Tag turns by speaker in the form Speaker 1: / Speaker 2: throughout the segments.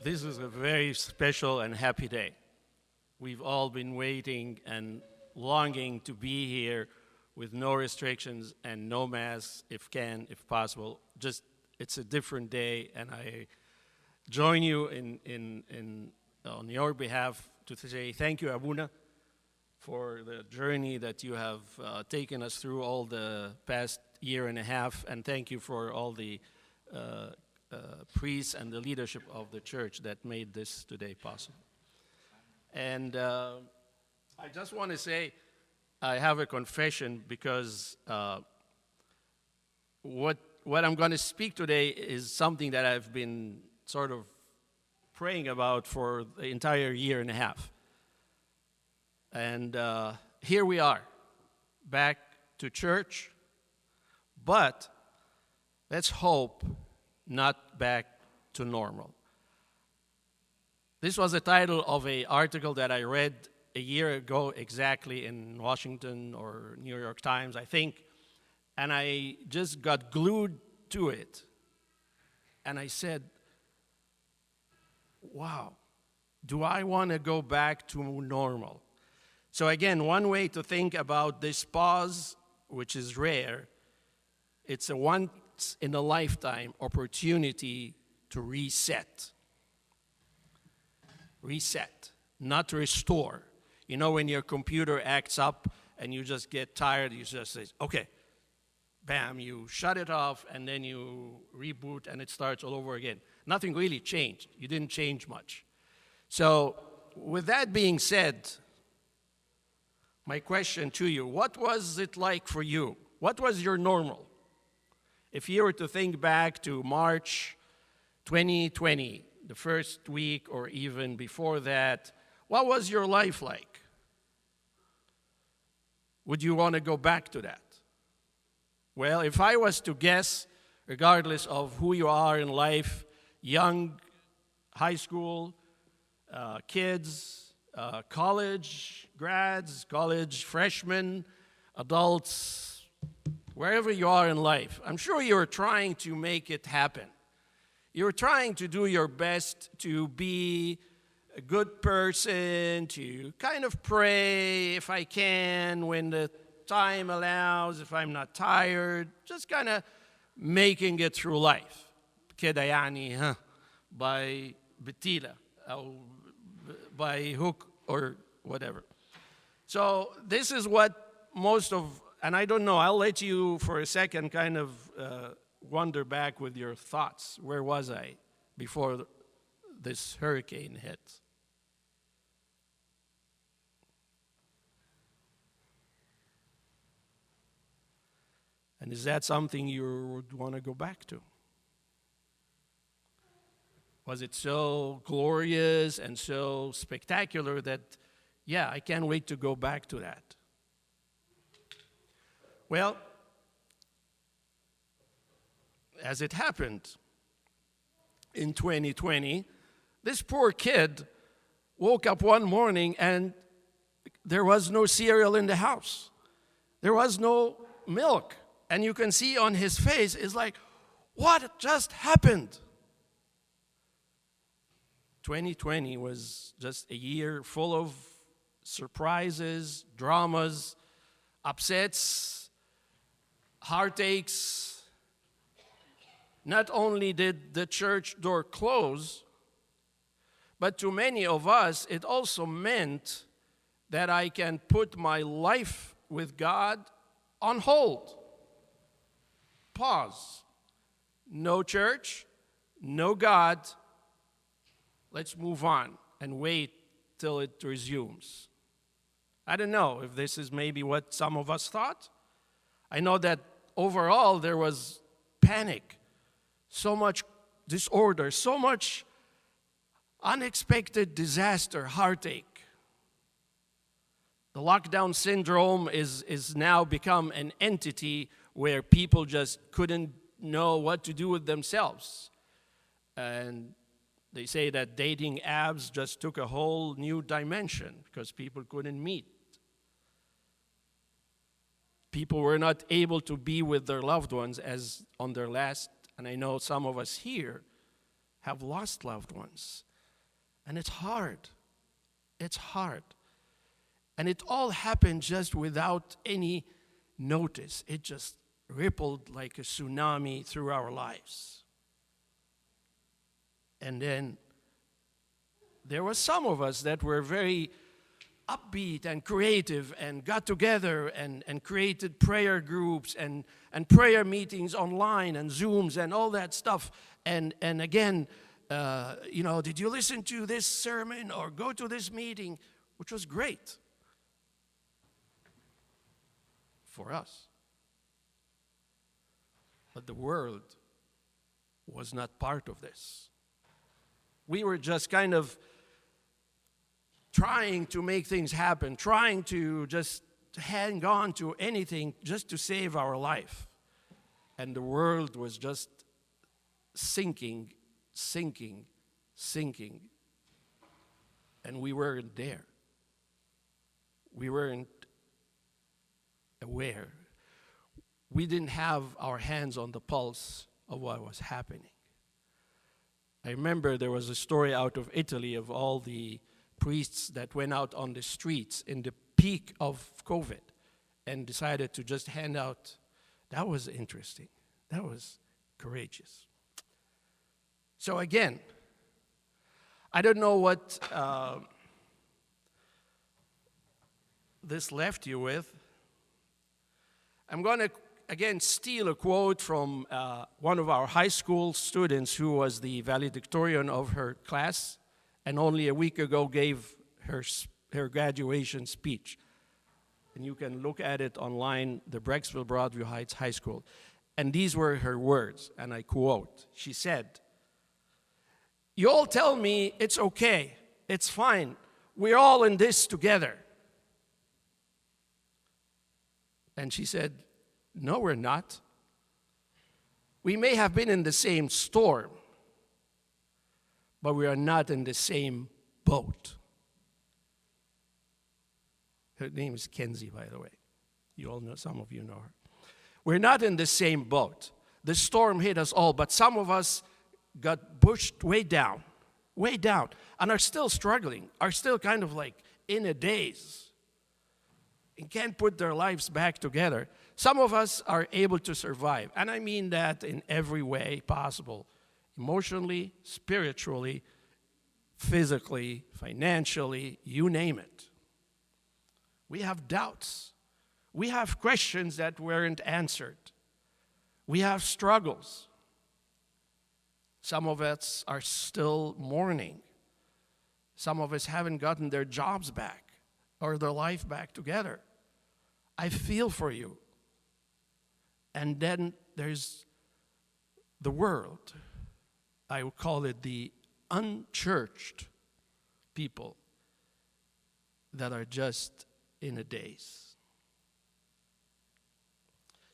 Speaker 1: This is a very special and happy day. We've all been waiting and longing to be here with no restrictions and no masks, if possible. Just, it's a different day, and I join you on your behalf to say thank you, Abuna, for the journey that you have taken us through all the past year and a half, and thank you for all the priests and the leadership of the church that made this today possible. And I just want to say I have a confession, because what I'm going to speak today is something that I've been sort of praying about for the entire year and a half. And here we are, back to church, but let's hope not back to normal. This was the title of an article that I read a year ago exactly in Washington or New York Times, I think, and I just got glued to it. And I said, wow, do I want to go back to normal? So again, one way to think about this pause, which is rare, it's a once-in-a-lifetime opportunity to reset. Reset, not restore. You know, when your computer acts up and you just get tired, you just say, okay, bam, you shut it off, and then you reboot, and it starts all over again. Nothing really changed. You didn't change much. So with that being said, my question to you, what was it like for you? What was your normal? If you were to think back to March 2020, the first week or even before that, what was your life like? Would you want to go back to that? Well, if I was to guess, regardless of who you are in life, young, high school, kids, college grads, college freshmen, adults, wherever you are in life, I'm sure you're trying to make it happen. You're trying to do your best to be a good person, to kind of pray if I can, when the time allows, if I'm not tired, just kind of making it through life. كده يعني by betila, by hook or whatever. So this is what most of, and I don't know, I'll let you for a second kind of wander back with your thoughts. Where was I before this hurricane hit? And is that something you would want to go back to? Was it so glorious and so spectacular that, yeah, I can't wait to go back to that? Well, as it happened in 2020, this poor kid woke up one morning and there was no cereal in the house. There was no milk. And you can see on his face, it's like, what just happened? 2020 was just a year full of surprises, dramas, upsets, heartaches. Not only did the church door close, but to many of us, it also meant that I can put my life with God on hold. Pause. No church, no God. Let's move on and wait till it resumes. I don't know if this is maybe what some of us thought. I know that overall there was panic, so much disorder, so much unexpected disaster, heartache. The lockdown syndrome is now become an entity where people just couldn't know what to do with themselves. And they say that dating apps just took a whole new dimension because people couldn't meet. People were not able to be with their loved ones as on their last, and I know some of us here have lost loved ones. And it's hard. It's hard. And it all happened just without any notice. It just rippled like a tsunami through our lives. And then there were some of us that were very upbeat and creative and got together and created prayer groups and prayer meetings online and Zooms and all that stuff. And again, did you listen to this sermon or go to this meeting? Which was great for us. But the world was not part of this. We were just kind of trying to make things happen, trying to just hang on to anything just to save our life. And the world was just sinking. And we weren't there. We weren't aware. We didn't have our hands on the pulse of what was happening. I remember there was a story out of Italy of all the priests that went out on the streets in the peak of COVID and decided to just hand out. That was interesting. That was courageous. So again, I don't know what this left you with. I'm going to, again, steal a quote from one of our high school students who was the valedictorian of her class and only a week ago gave her graduation speech. And you can look at it online, the Brecksville Broadview Heights High School. And these were her words, and I quote. She said, "You all tell me it's okay, it's fine, we're all in this together." And she said, "No, we're not. We may have been in the same storm, but we are not in the same boat." Her name is Kenzie, by the way. You all know, some of you know her. We're not in the same boat. The storm hit us all, but some of us got pushed way down, and are still struggling, are still kind of like in a daze, and can't put their lives back together. Some of us are able to survive, and I mean that in every way possible, emotionally, spiritually, physically, financially, you name it. We have doubts. We have questions that weren't answered. We have struggles. Some of us are still mourning. Some of us haven't gotten their jobs back or their life back together. I feel for you. And then there's the world. I would call it the unchurched people that are just in a daze.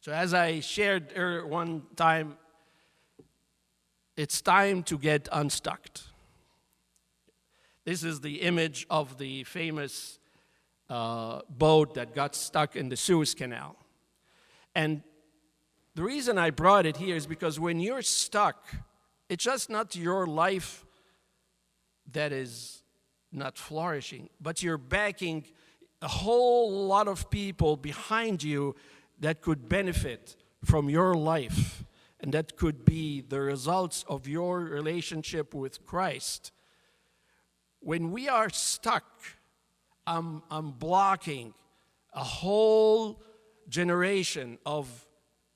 Speaker 1: So as I shared one time, it's time to get unstuck. This is the image of the famous boat that got stuck in the Suez Canal. And the reason I brought it here is because when you're stuck, it's just not your life that is not flourishing, but you're backing a whole lot of people behind you that could benefit from your life, and that could be the results of your relationship with Christ. When we are stuck, I'm blocking a whole generation of,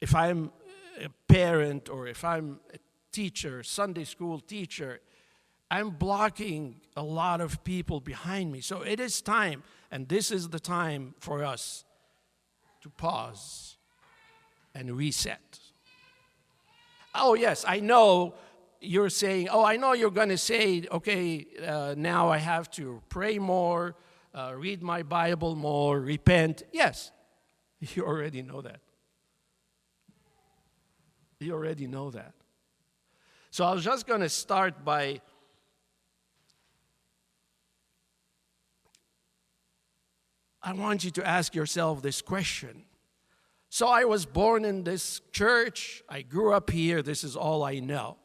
Speaker 1: if I'm a parent or if I'm a teacher, Sunday school teacher, I'm blocking a lot of people behind me. So it is time, and this is the time for us to pause and reset. Oh, yes, I know you're saying, I know you're going to say, okay, now I have to pray more, read my Bible more, repent. Yes, you already know that. You already know that. So I was just going to start by I want you to ask yourself this question. So I was born in this church. I grew up here. This is all I know.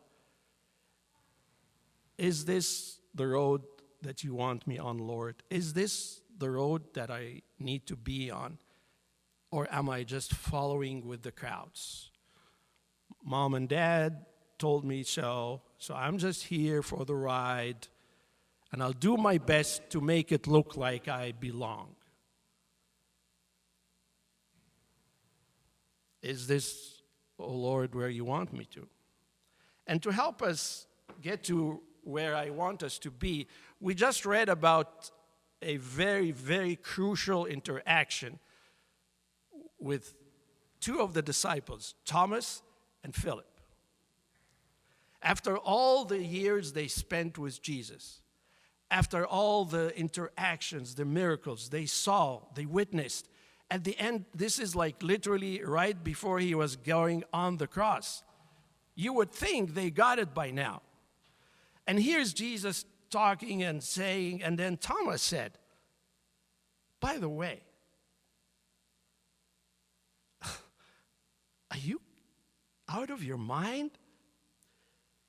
Speaker 1: Is this the road that you want me on, Lord? Is this the road that I need to be on? Or am I just following with the crowds? Mom and Dad told me so I'm just here for the ride, and I'll do my best to make it look like I belong. Is this, oh Lord, where you want me to? And to help us get to where I want us to be, we just read about a very, very crucial interaction with two of the disciples, Thomas and Philip. After all the years they spent with Jesus, after all the interactions, the miracles they saw, they witnessed, at the end, this is like literally right before he was going on the cross. You would think they got it by now. And here's Jesus talking and saying, and then Thomas said, by the way, are you out of your mind?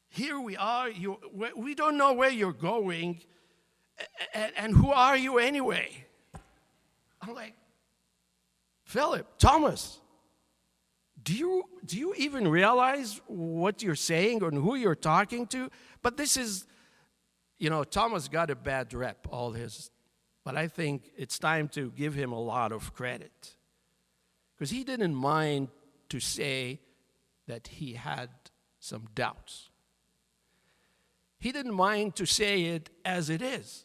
Speaker 1: Here we are, we don't know where you're going, and who are you anyway? I'm like, Philip, Thomas, do you even realize what you're saying or who you're talking to? But this is, Thomas got a bad rep, but I think it's time to give him a lot of credit. Because he didn't mind to say that he had some doubts. He didn't mind to say it as it is.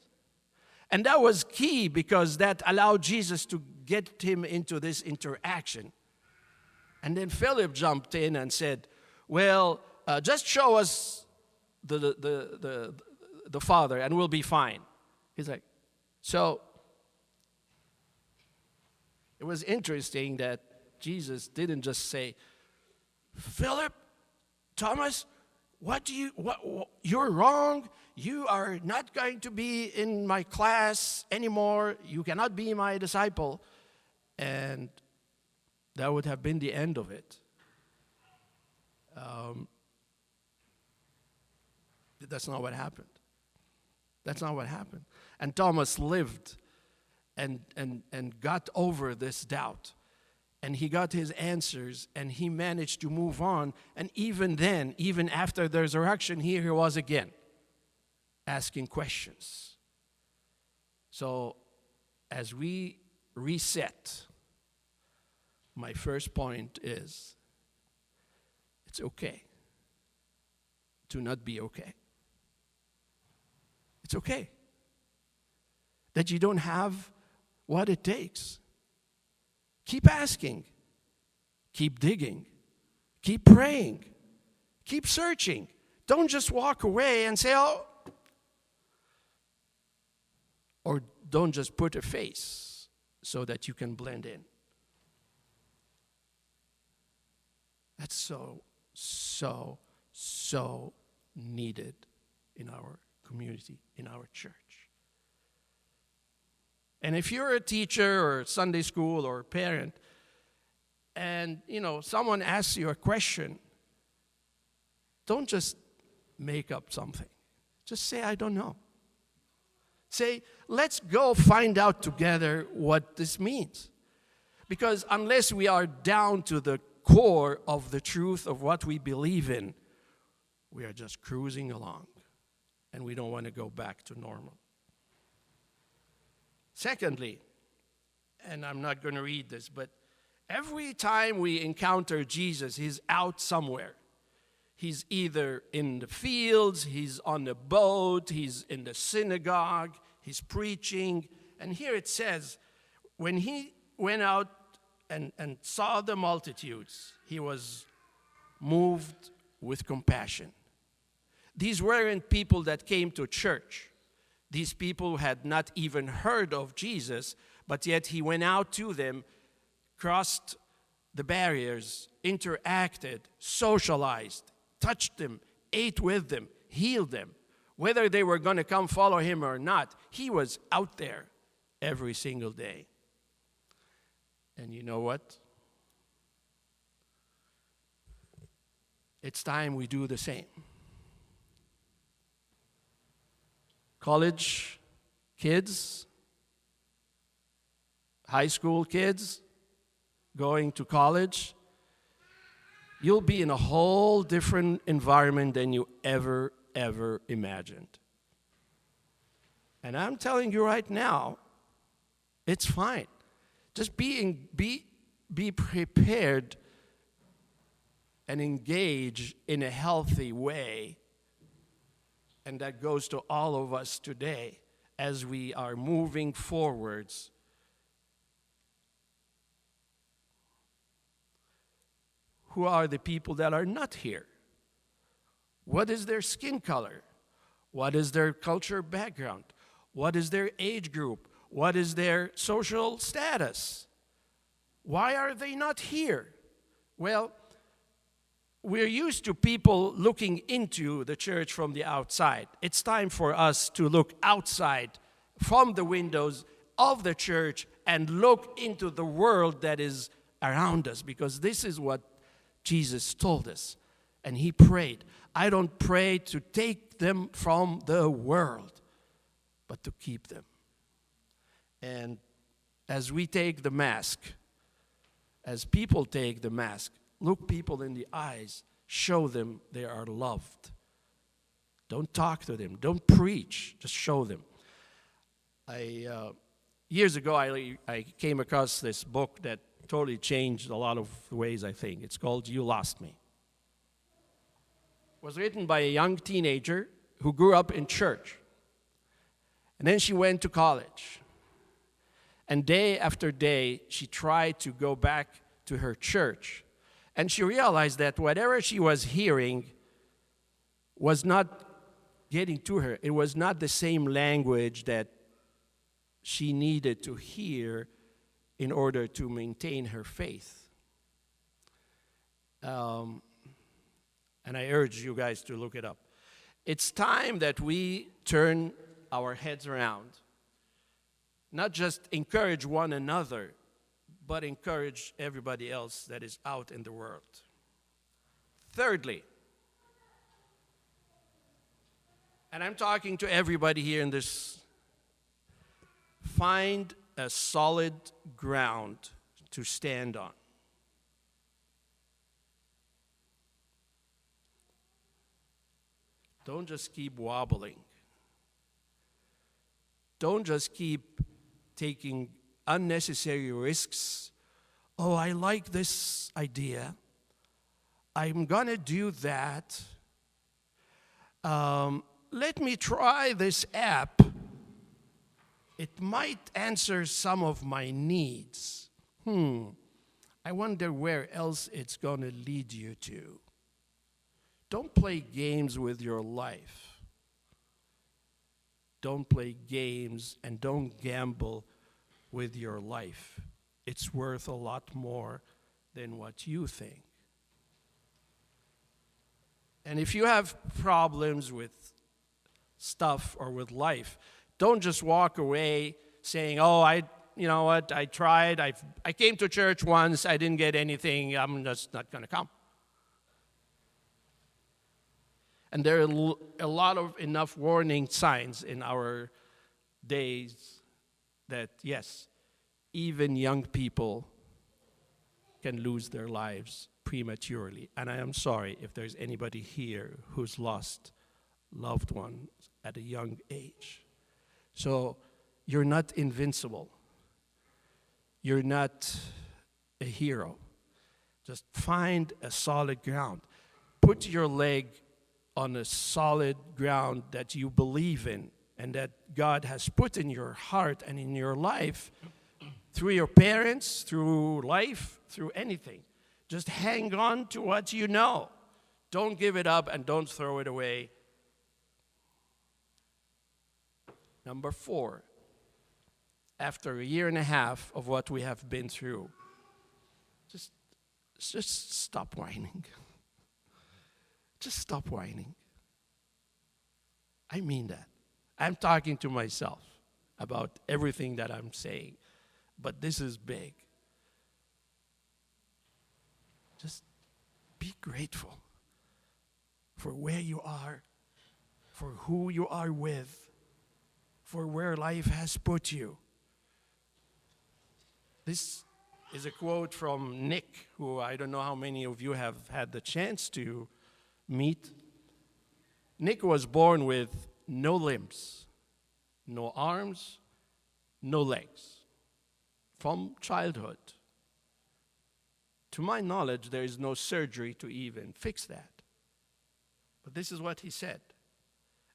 Speaker 1: And that was key because that allowed Jesus to get him into this interaction. And then Philip jumped in and said, well, just show us the Father and we'll be fine. He's like, so it was interesting that Jesus didn't just say, Philip, Thomas, you're wrong. You are not going to be in my class anymore. You cannot be my disciple. And that would have been the end of it. That's not what happened. That's not what happened. And Thomas lived and got over this doubt. And he got his answers, and he managed to move on. And even then, even after the resurrection, here he was again, asking questions. So, as we reset, my first point is, it's okay to not be okay. It's okay that you don't have what it takes. Keep asking, keep digging, keep praying, keep searching. Don't just walk away and say, oh, or don't just put a face so that you can blend in. That's so needed in our community, in our church. And if you're a teacher or Sunday school or parent, and someone asks you a question, don't just make up something. Just say, I don't know. Say, let's go find out together what this means. Because unless we are down to the core of the truth of what we believe in, we are just cruising along, and we don't want to go back to normal. Secondly, and I'm not going to read this, but every time we encounter Jesus, he's out somewhere. He's either in the fields, he's on the boat, he's in the synagogue, he's preaching. And here it says, when he went out and saw the multitudes, he was moved with compassion. These weren't people that came to church. These people had not even heard of Jesus, but yet he went out to them, crossed the barriers, interacted, socialized, touched them, ate with them, healed them. Whether they were going to come follow him or not, he was out there every single day. And you know what? It's time we do the same. College, kids, high school kids, going to college, you'll be in a whole different environment than you ever imagined. And I'm telling you right now, it's fine. Just be prepared and engage in a healthy way. And that goes to all of us today as we are moving forwards. Who are the people that are not here? What is their skin color? What is their culture background? What is their age group? What is their social status? Why are they not here? Well, we're used to people looking into the church from the outside. It's time for us to look outside from the windows of the church and look into the world that is around us, because this is what Jesus told us. And he prayed, I don't pray to take them from the world, but to keep them. And as we take the mask, as people take the mask, look people in the eyes, show them they are loved. Don't talk to them, don't preach, just show them. Years ago, I came across this book that totally changed a lot of ways I think. It's called You Lost Me. It was written by a young teenager who grew up in church. And then she went to college. And day after day, she tried to go back to her church. And she realized that whatever she was hearing was not getting to her. It was not the same language that she needed to hear in order to maintain her faith. And I urge you guys to look it up. It's time that we turn our heads around. Not just encourage one another, but encourage everybody else that is out in the world. Thirdly, and I'm talking to everybody here in this, find a solid ground to stand on. Don't just keep wobbling. Don't just keep taking unnecessary risks. Oh, I like this idea. I'm going to do that. Let me try this app. It might answer some of my needs. I wonder where else it's going to lead you to. Don't play games with your life. Don't play games and don't gamble with your life. It's worth a lot more than what you think. And if you have problems with stuff or with life, don't just walk away saying, oh, you know what, I tried, I came to church once, I didn't get anything, I'm just not going to come. And there are a lot of enough warning signs in our days that, yes, even young people can lose their lives prematurely. And I am sorry if there's anybody here who's lost loved ones at a young age. So you're not invincible. You're not a hero. Just find a solid ground. Put your leg on a solid ground that you believe in and that God has put in your heart and in your life through your parents, through life, through anything. Just hang on to what you know. Don't give it up and don't throw it away. Number 4, after a year and a half of what we have been through, just stop whining. Just stop whining. I mean that. I'm talking to myself about everything that I'm saying, but this is big. Just be grateful for where you are, for who you are with, for where life has put you. This is a quote from Nick, who I don't know how many of you have had the chance to meet. Nick was born with no limbs, no arms, no legs, from childhood. To my knowledge, there is no surgery to even fix that. But this is what he said.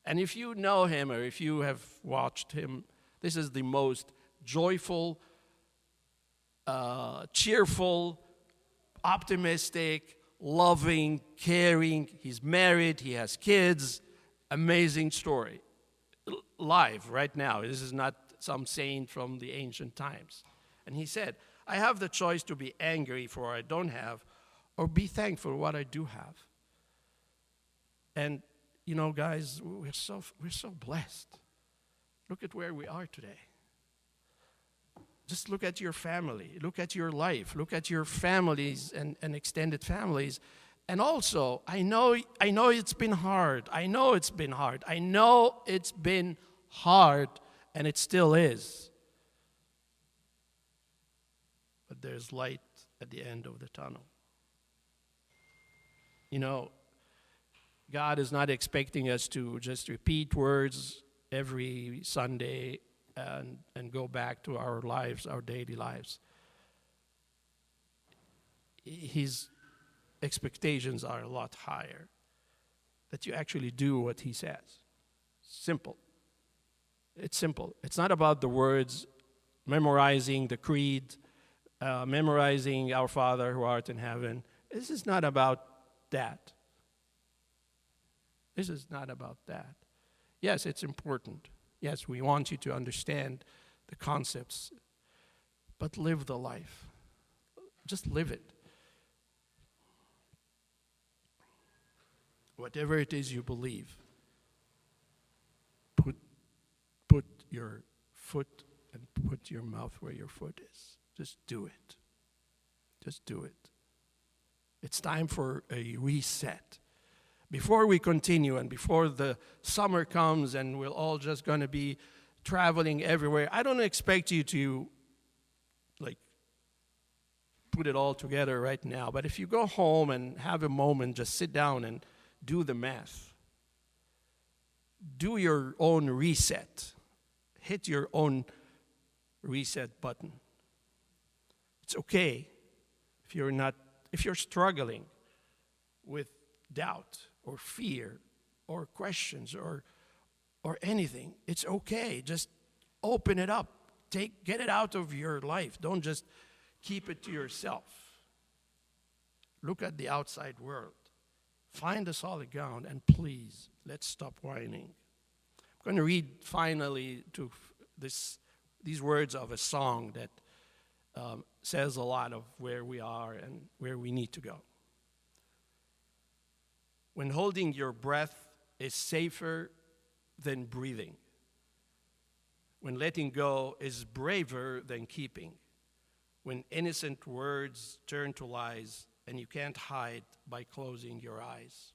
Speaker 1: And if you know him or if you have watched him, this is the most joyful, cheerful, optimistic, loving, caring. He's married, he has kids. Amazing story. Live right now. This is not some saint from the ancient times. And he said, I have the choice to be angry for what I don't have or be thankful for what I do have. And, you know, guys, we're so blessed. Look at where we are today. Just look at your family. Look at your life. Look at your families and extended families. And also, I know it's been hard. I know it's been hard. I know it's been hard, and it still is. But there's light at the end of the tunnel. You know, God is not expecting us to just repeat words every Sunday and go back to our lives, our daily lives. His expectations are a lot higher, that you actually do what he says. Simple. It's simple. It's not about the words, memorizing the creed, memorizing our Father who art in heaven. This is not about that. This is not about that. Yes, it's important. Yes, we want you to understand the concepts, but live the life. Just live it. Whatever it is you believe, put your foot and put your mouth where your foot is. Just do it. Just do it. It's time for a reset. Before we continue and before the summer comes and we're all just going to be traveling everywhere, I don't expect you to put it all together right now. But if you go home and have a moment, just sit down and do the math. Do your own reset. Hit your own reset button. It's okay if you're struggling with doubt or fear or questions or anything. It's okay. Just open it up. Get it out of your life. Don't just keep it to yourself. Look at the outside world. Find the solid ground, and please, let's stop whining. I'm going to read finally to these words of a song that says a lot of where we are and where we need to go. When holding your breath is safer than breathing. When letting go is braver than keeping. When innocent words turn to lies and you can't hide by closing your eyes.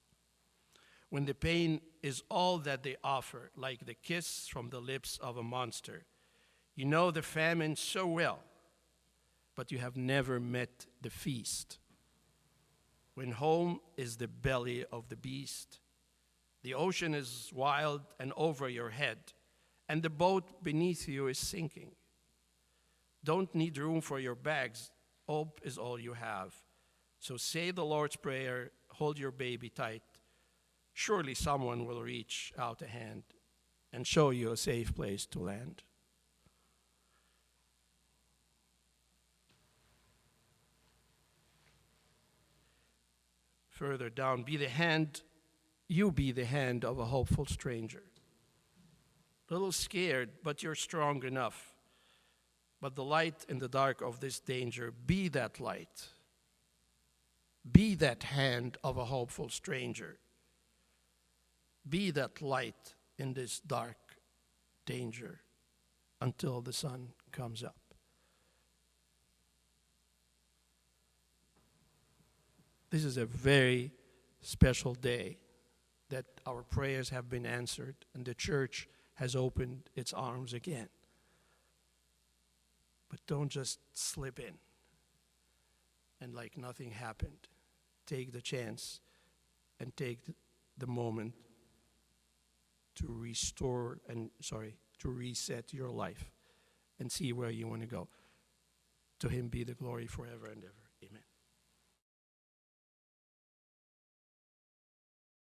Speaker 1: When the pain is all that they offer, like the kiss from the lips of a monster. You know the famine so well, but you have never met the feast. When home is the belly of the beast, the ocean is wild and over your head, and the boat beneath you is sinking. Don't need room for your bags, hope is all you have. So say the Lord's Prayer, hold your baby tight. Surely someone will reach out a hand and show you a safe place to land. Further down, you be the hand of a hopeful stranger. A little scared, but you're strong enough. But the light in the dark of this danger, be that light. Be that hand of a hopeful stranger. Be that light in this dark danger until the sun comes up. This is a very special day that our prayers have been answered and the church has opened its arms again. But don't just slip in and like nothing happened. Take the chance and take the moment to to reset your life and see where you want to go. To him be the glory forever and ever. Amen.